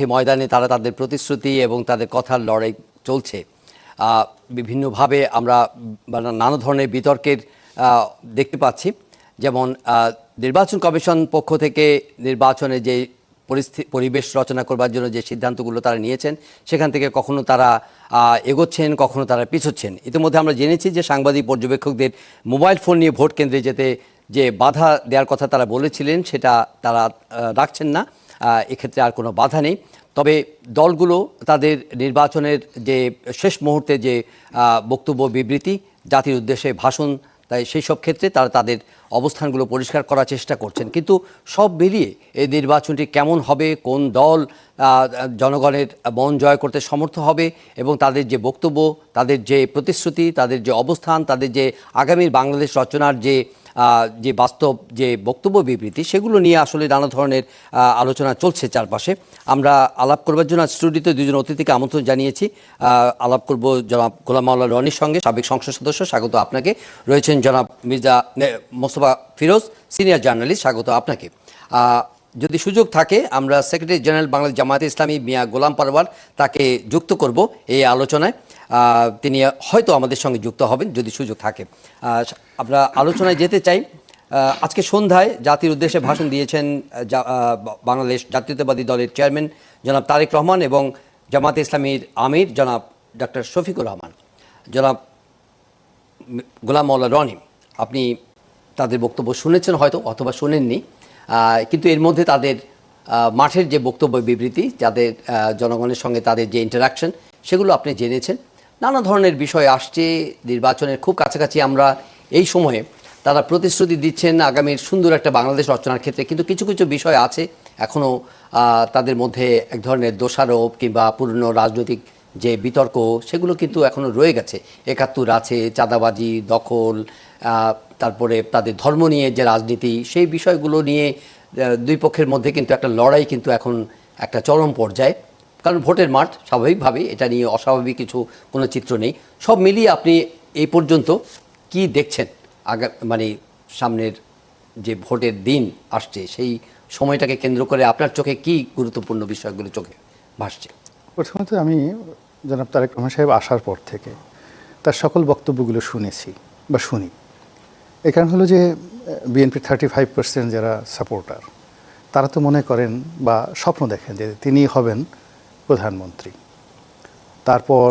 ময়দানে তারা তাদের প্রতিশ্রুতি এবং তাদের কথার লড়াই চলছে। বিভিন্নভাবে আমরা নানা ধরনের বিতর্কের দেখতে পাচ্ছি। যেমন নির্বাচন কমিশন পক্ষ থেকে নির্বাচনে যে পরিবেশ রচনা করবার জন্য যে সিদ্ধান্তগুলো তারা নিয়েছেন, সেখান থেকে কখনো তারা এগোচ্ছেন, কখনো তারা পিছোচ্ছেন। ইতিমধ্যে আমরা জেনেছি যে সাংবাদিক পর্যবেক্ষকদের মোবাইল ফোন নিয়ে ভোট কেন্দ্রে যেতে যে বাধা দেওয়ার কথা তারা বলেছিলেন, সেটা তারা রাখছেন না। এক্ষেত্রে আর কোনো বাধা নেই। তবে দলগুলো তাদের নির্বাচনের যে শেষ মুহূর্তে যে বক্তব্য, বিবৃতি, জাতির উদ্দেশ্যে ভাষণ, তাই সেই সব ক্ষেত্রে তারা তাদের অবস্থানগুলো পরিষ্কার করার চেষ্টা করছেন। কিন্তু সব মিলিয়ে এই নির্বাচনটি কেমন হবে, কোন দল জনগণের মন জয় করতে সমর্থ হবে এবং তাদের যে বক্তব্য, তাদের যে প্রতিশ্রুতি, তাদের যে অবস্থান, তাদের যে আগামীর বাংলাদেশ রচনার যে বাস্তব যে বক্তব্য, বিবৃতি, সেগুলো নিয়ে আসলে নানা ধরনের আলোচনা চলছে চারপাশে। আমরা আলাপ করবার জন্য স্টুডিওতে দুজন অতিথিকে আমন্ত্রণ জানিয়েছি। আলাপ করব জনাব গোলাম মাওলা রনির সঙ্গে, সাবেক সংসদ সদস্য, স্বাগত আপনাকে। রয়েছেন জনাব মির্জা মোস্তফা ফিরোজ, সিনিয়র জার্নালিস্ট, স্বাগত আপনাকে। যদি সুযোগ থাকে আমরা সেক্রেটারি জেনারেল বাংলাদেশ জামায়াতে ইসলামী মিয়া গোলাম পারওয়ার, তাকে যুক্ত করব এই আলোচনায়। তিনি হয়তো আমাদের সঙ্গে যুক্ত হবেন যদি সুযোগ থাকে। আমরা আলোচনায় যেতে চাই। আজকে সন্ধ্যায় জাতির উদ্দেশ্যে ভাষণ দিয়েছেন বাংলাদেশ জাতীয়তাবাদী দলের চেয়ারম্যান জনাব তারেক রহমান এবং জামায়াতে ইসলামীর আমির জনাব ডক্টর শফিকুর রহমান। জনাব গোলাম মাওলা রনি, আপনি তাদের বক্তব্য শুনেছেন হয়তো, অথবা শোনেননি, কিন্তু এর মধ্যে তাদের মাঠের যে বক্তব্য, বিবৃতি, যাদের জনগণের সঙ্গে তাদের যে ইন্টারাকশন, সেগুলো আপনি জেনেছেন। নানা ধরনের বিষয় আসছে, নির্বাচনের খুব কাছাকাছি আমরা এই সময়ে। তারা প্রতিশ্রুতি দিচ্ছেন আগামীর সুন্দর একটা বাংলাদেশ রচনার ক্ষেত্রে, কিন্তু কিছু কিছু বিষয় আছে এখনও তাদের মধ্যে এক ধরনের দোষারোপ কিংবা পুরনো রাজনৈতিক যে বিতর্ক, সেগুলো কিন্তু এখনও রয়ে গেছে। ৭১ আছে, চাঁদাবাজি, দখল, তারপরে তাদের ধর্ম নিয়ে যে রাজনীতি, সেই বিষয়গুলো নিয়ে দুই পক্ষের মধ্যে কিন্তু একটা লড়াই কিন্তু এখন একটা চরম পর্যায়ে। কারণ ভোটের মাঠ, স্বাভাবিকভাবেই এটা নিয়ে অস্বাভাবিক কোনো চিত্র নেই। সব মিলিয়ে আপনি এই পর্যন্ত কি দেখছেন? মানে সামনের যে ভোটের দিন আসছে, সেই সময়টাকে কেন্দ্র করে আপনার চোখে কি গুরুত্বপূর্ণ বিষয়গুলো চোখে ভাসছে? প্রথমত আমি জনাব তারেক রহমান সাহেব আসার পর থেকে তার সকল বক্তব্যগুলো শুনেছি বা শুনি। এ কারণ হলো যে বিএনপির 35% যারা সাপোর্টার, তারা তো মনে করেন বা স্বপ্ন দেখেন যে তিনি হবেন প্রধানমন্ত্রী। তারপর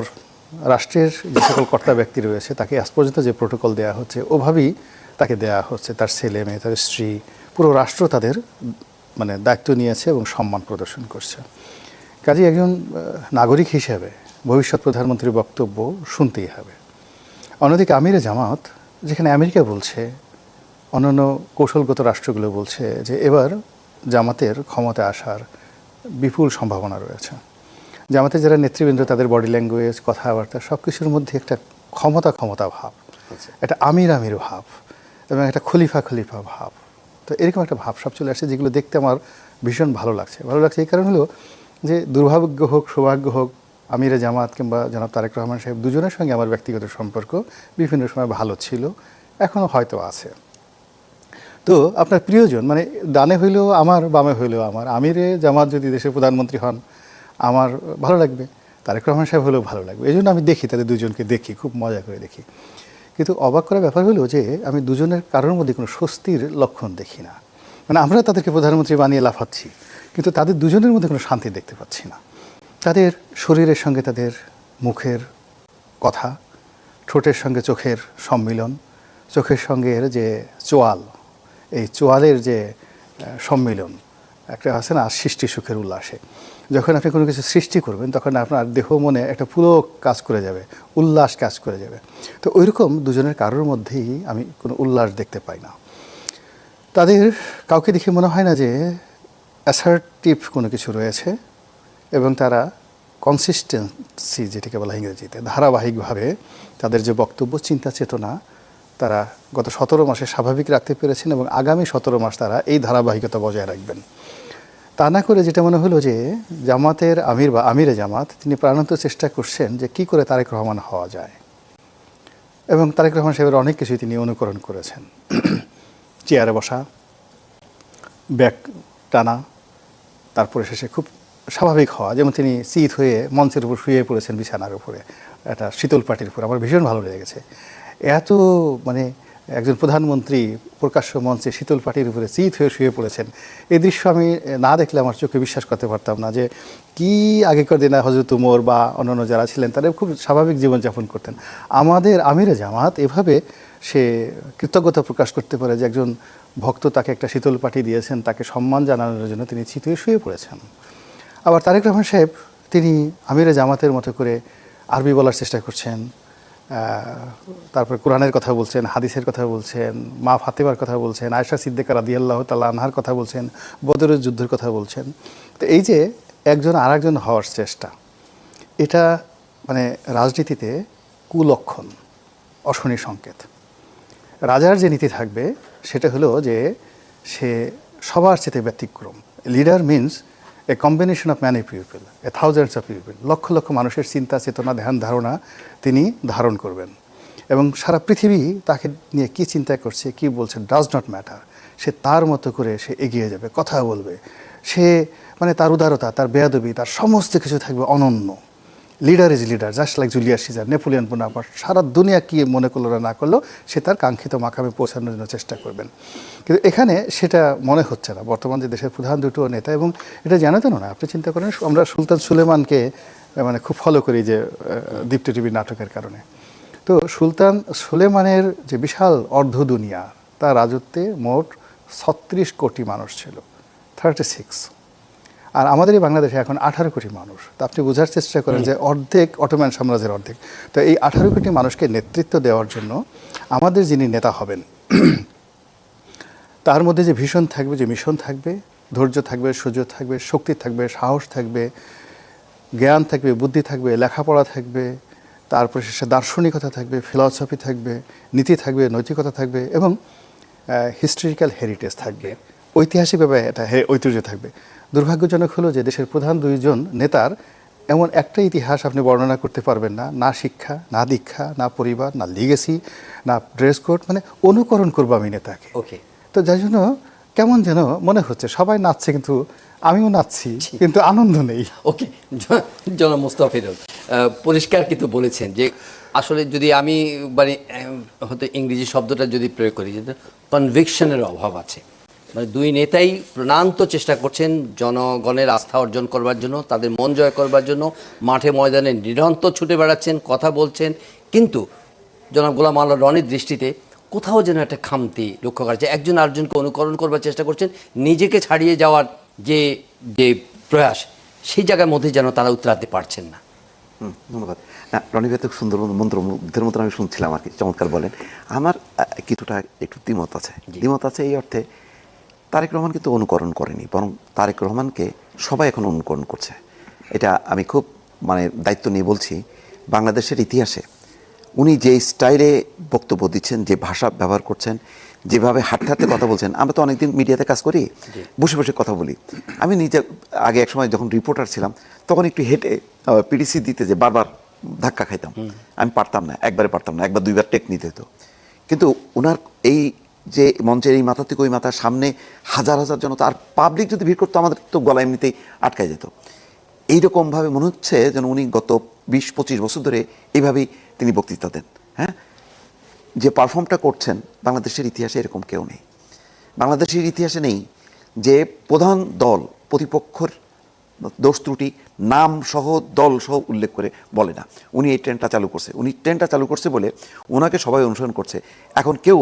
রাষ্ট্রের যে সকল কর্তা ব্যক্তি রয়েছে তাকে আজ পর্যন্ত যে প্রোটোকল দেওয়া হচ্ছে, ওভাবেই তাকে দেওয়া হচ্ছে। তার ছেলে মেয়ে, তার স্ত্রী, পুরো রাষ্ট্র তাদের দায়িত্ব নিয়েছে এবং সম্মান প্রদর্শন করছে। কাজেই একজন নাগরিক হিসেবে ভবিষ্যৎ প্রধানমন্ত্রীর বক্তব্য শুনতেই হবে। অন্যদিকে আমিরে জামাত, যেখানে আমেরিকা বলছে, অন্যান্য কৌশলগত রাষ্ট্রগুলো বলছে যে এবার জামাতের ক্ষমতা আসার বিপুল সম্ভাবনা রয়েছে। জামাতের যারা নেতৃবৃন্দ, তাদের বডি ল্যাঙ্গুয়েজ, কথাবার্তা, সব কিছুর মধ্যে একটা ক্ষমতা ভাব, একটা আমির ভাব এবং একটা খলিফা ভাব। তো এরকম একটা ভাব সব চলে আসছে, যেগুলো দেখতে আমার ভীষণ ভালো লাগছে। এই কারণ হলো যে দুর্ভাগ্য হোক, সৌভাগ্য হোক, আমিরে জামাত কিংবা জনাব তারেক রহমান সাহেব দুজনের সঙ্গে আমার ব্যক্তিগত সম্পর্ক বিভিন্ন সময় ভালো ছিল, এখনও হয়তো আছে। তো আপনার প্রিয়জন, ডানে হইলেও আমার, বামে হইলেও আমার, আমিরে জামাত যদি দেশের প্রধানমন্ত্রী হন আমার ভালো লাগবে, তারেক রহমান সাহেব হলেও ভালো লাগবে। এই জন্য আমি দেখি, তাদের দুজনকে দেখি, খুব মজা করে দেখি। কিন্তু অবাক করার ব্যাপার হলো যে আমি দুজনের কারোর মধ্যে কোনো স্বস্তির লক্ষণ দেখি না। আমরা তাদেরকে প্রধানমন্ত্রী বানিয়ে লাফাচ্ছি, কিন্তু তাদের দুজনের মধ্যে কোনো শান্তি দেখতে পাচ্ছি না। তাদের শরীরের সঙ্গে তাদের মুখের কথা, ঠোঁটের সঙ্গে চোখের সম্মিলন, চোখের সঙ্গে যে চোয়াল, এই চোয়ালের যে সম্মিলন, একটা আছে না সৃষ্টি সুখের উল্লাসে। যখন আপনি কোনো কিছু সৃষ্টি করবেন তখন আপনার দেহ মনে একটা পুরো কাজ করে যাবে, উল্লাস কাজ করে যাবে। তো ওইরকম দুজনের কারোর মধ্যেই আমি কোনো উল্লাস দেখতে পাই না। তাদের কাউকে দেখে মনে হয় না যে অ্যাসার্টিভ কোনো কিছু রয়েছে, এবং তারা কনসিস্টেন্সি, যেটাকে বলা ইংরেজিতে, ধারাবাহিকভাবে তাদের যে বক্তব্য, চিন্তা চেতনা, তারা গত 17 মাসে স্বাভাবিক রাখতে পেরেছেন এবং আগামী 17 মাস তারা এই ধারাবাহিকতা বজায় রাখবেন। তা না করে যেটা মনে হলো যে জামাতের আমির বা আমিরে জামাত, তিনি প্রাণান্ত চেষ্টা করছেন যে কি করে তারেক রহমান হওয়া যায়, এবং তারেক রহমান সাহেবের অনেক কিছুই তিনি অনুকরণ করেছেন। চেয়ারে বসা, ব্যাগ টানা, তারপরে শেষে খুব স্বাভাবিক হওয়া, যেমন তিনি চিত হয়ে মঞ্চের উপর শুয়ে পড়েছেন বিছানার উপরে একটা শীতল পাটির উপর, আমার ভীষণ ভালো লেগেছে। এত মানে একজন প্রধানমন্ত্রী প্রকাশ্য মঞ্চে শীতল পাটির উপরে চিত হয়ে শুয়ে পড়েছেন, এই দৃশ্য আমি না দেখলে আমার চোখে বিশ্বাস করতে পারতাম না যে কি আগেকার দিনে হযরত উমর বা অন্যান্য যারা ছিলেন তারা খুব স্বাভাবিক জীবনযাপন করতেন। আমাদের আমিরে জামাত এভাবে সে কৃতজ্ঞতা প্রকাশ করতে পারে যে একজন ভক্ত তাকে একটা শীতল পাটি দিয়েছেন, তাকে সম্মান জানানোর জন্য তিনি চিত হয়ে শুয়ে পড়েছেন। আবার তারেক রহমান সাহেব তিনি আমিরে জামাতের মতো করে আরবি বলার চেষ্টা করছেন, তারপর কোরআনের কথা বলছেন, হাদিসের কথা বলছেন, মা ফাতেমার কথা বলছেন, আয়েশা সিদ্দিকা রাদিয়াল্লাহু তাআলা আনহার কথা বলছেন, বদরের যুদ্ধের কথা বলছেন। তো এই যে একজন আরেকজন হওয়ার চেষ্টা, এটা মানে রাজনীতিতে কুলক্ষণ, অশনি সংকেত। রাজার যে নীতি থাকবে সেটা হলো যে সে সবার চেয়ে ব্যতিক্রম। Leader means a combination of many people, a thousands of people, লক্ষ লক্ষ মানুষের চিন্তা চেতনা ধ্যান ধারণা তিনি ধারণ করবেন এবং সারা পৃথিবী তাকে নিয়ে কী চিন্তা করছে কী বলছে ডাজ নট ম্যাটার, সে তার মতো করে সে এগিয়ে যাবে, কথা বলবে, সে মানে তার উদারতা, তার বেয়াদবি, তার সমস্ত কিছু থাকবে অনন্য। Leader is leader, just like Julius Caesar, Napoleon Bonaparte, সারা দুনিয়া কি মনে করলো না করলো সে তার কাঙ্ক্ষিত মাকামে পৌঁছানোর জন্য চেষ্টা করবেন। কিন্তু এখানে সেটা মনে হচ্ছে না বর্তমান যে দেশের প্রধান দুটো নেতা, এবং এটা জানাতেন না। আপনি চিন্তা করেন আমরা সুলতান সুলেমানকে মানে খুব ফলো করি যে দীপ্ত টিভির নাটকের কারণে। তো সুলতান সুলেমানের যে বিশাল অর্ধ দুনিয়া, তার রাজত্বে মোট 36 কোটি মানুষ ছিল, 36। আর আমাদের এই বাংলাদেশে এখন 18 কোটি মানুষ। তো আপনি বোঝার চেষ্টা করেন যে অর্ধেক অটোম্যান সাম্রাজ্যের অর্ধেক। তো এই 18 কোটি মানুষকে নেতৃত্ব দেওয়ার জন্য আমাদের যিনি নেতা হবেন তার মধ্যে যে ভীষণ থাকবে, যে মিশন থাকবে, ধৈর্য থাকবে, সুযোগ থাকবে, শক্তি থাকবে, সাহস থাকবে, জ্ঞান থাকবে, বুদ্ধি থাকবে, লেখাপড়া থাকবে, তারপরে সে দার্শনিকতা থাকবে, ফিলসফি থাকবে, নীতি থাকবে, নৈতিকতা থাকবে এবং হিস্ট্রিক্যাল হেরিটেজ থাকবে, ঐতিহাসিকভাবে এটা ঐতিহ্য থাকবে। দুর্ভাগ্যজনক হলো যে দেশের প্রধান দুইজন নেতার এমন একটা ইতিহাস আপনি বর্ণনা করতে পারবেন না, না শিক্ষা, না দীক্ষা, না পরিবার, না লিগেসি, না ড্রেস কোড, মানে অনুকরণ করবো আমি নেতাকে। ওকে, তো যার জন্য কেমন যেন মনে হচ্ছে সবাই নাচছে কিন্তু আমিও নাচছি কিন্তু আনন্দ নেই। ওকে, জনাব মুস্তাফিজুর পরিষ্কার কিন্তু বলেছেন যে আসলে যদি আমি মানে হয়তো ইংরেজি শব্দটা যদি প্রয়োগ করি, যে কনভিকশনের অভাব আছে। মানে দুই নেতাই প্রাণান্ত চেষ্টা করছেন জনগণের আস্থা অর্জন করবার জন্য, তাদের মন জয় করবার জন্য মাঠে ময়দানে নিরন্তর ছুটে বেড়াচ্ছেন, কথা বলছেন, কিন্তু জনাব গোলাম আল্লাহ রনির দৃষ্টিতে কোথাও যেন একটা খামতি লক্ষ্য করা যায়। একজন আরেকজনকে অনুকরণ করবার চেষ্টা করছেন, নিজেকে ছাড়িয়ে যাওয়ার যে যে প্রয়াস, সেই জায়গার মধ্যে যেন তারা উতরাতে পারছেন না। ধন্যবাদ। রনি ভাই তো সুন্দর মন্ত্রমুগ্ধের মতন আমি শুনছিলাম আর কি, চমৎকার বলেন। আমার কিছুটা একটু দ্বিমত আছে। দ্বিমত আছে এই অর্থে, তারেক রহমান কিন্তু অনুকরণ করেনি, বরং তারেক রহমানকে সবাই এখন অনুকরণ করছে। এটা আমি খুব মানে দায়িত্ব নিয়ে বলছি। বাংলাদেশের ইতিহাসে উনি যে স্টাইলে বক্তব্য দিচ্ছেন, যে ভাষা ব্যবহার করছেন, যেভাবে হাঁটতে হাঁটতে কথা বলছেন, আমরা তো অনেকদিন মিডিয়াতে কাজ করি, বসে বসে কথা বলি। আমি নিজে আগে এক সময় যখন রিপোর্টার ছিলাম তখন একটু হেঁটে পিডিসি দিতে যে বারবার ধাক্কা খাইতাম, আমি পারতাম না, একবারে পারতাম না, একবার দুইবার টেক নিতে হতো। কিন্তু ওনার এই যে মঞ্চের এই মাথা থেকে ওই মাথার সামনে হাজার হাজার জনতা, আর পাবলিক যদি ভিড় করতো আমাদের তো গলা এমনিতেই আটকায় যেত। এইরকমভাবে মনে হচ্ছে যেন উনি গত 20-25 বছর ধরে এইভাবেই তিনি বক্তৃতা দেন। হ্যাঁ, যে পারফর্মটা করছেন বাংলাদেশের ইতিহাসে এরকম কেউ নেই। বাংলাদেশের ইতিহাসে নেই যে প্রধান দল প্রতিপক্ষের দোষ ত্রুটি নাম সহ দল সহ উল্লেখ করে বলে না। উনি এই ট্রেনটা চালু করছে, উনি ট্রেনটা চালু করছে বলে ওনাকে সবাই অনুসরণ করছে। এখন কেউ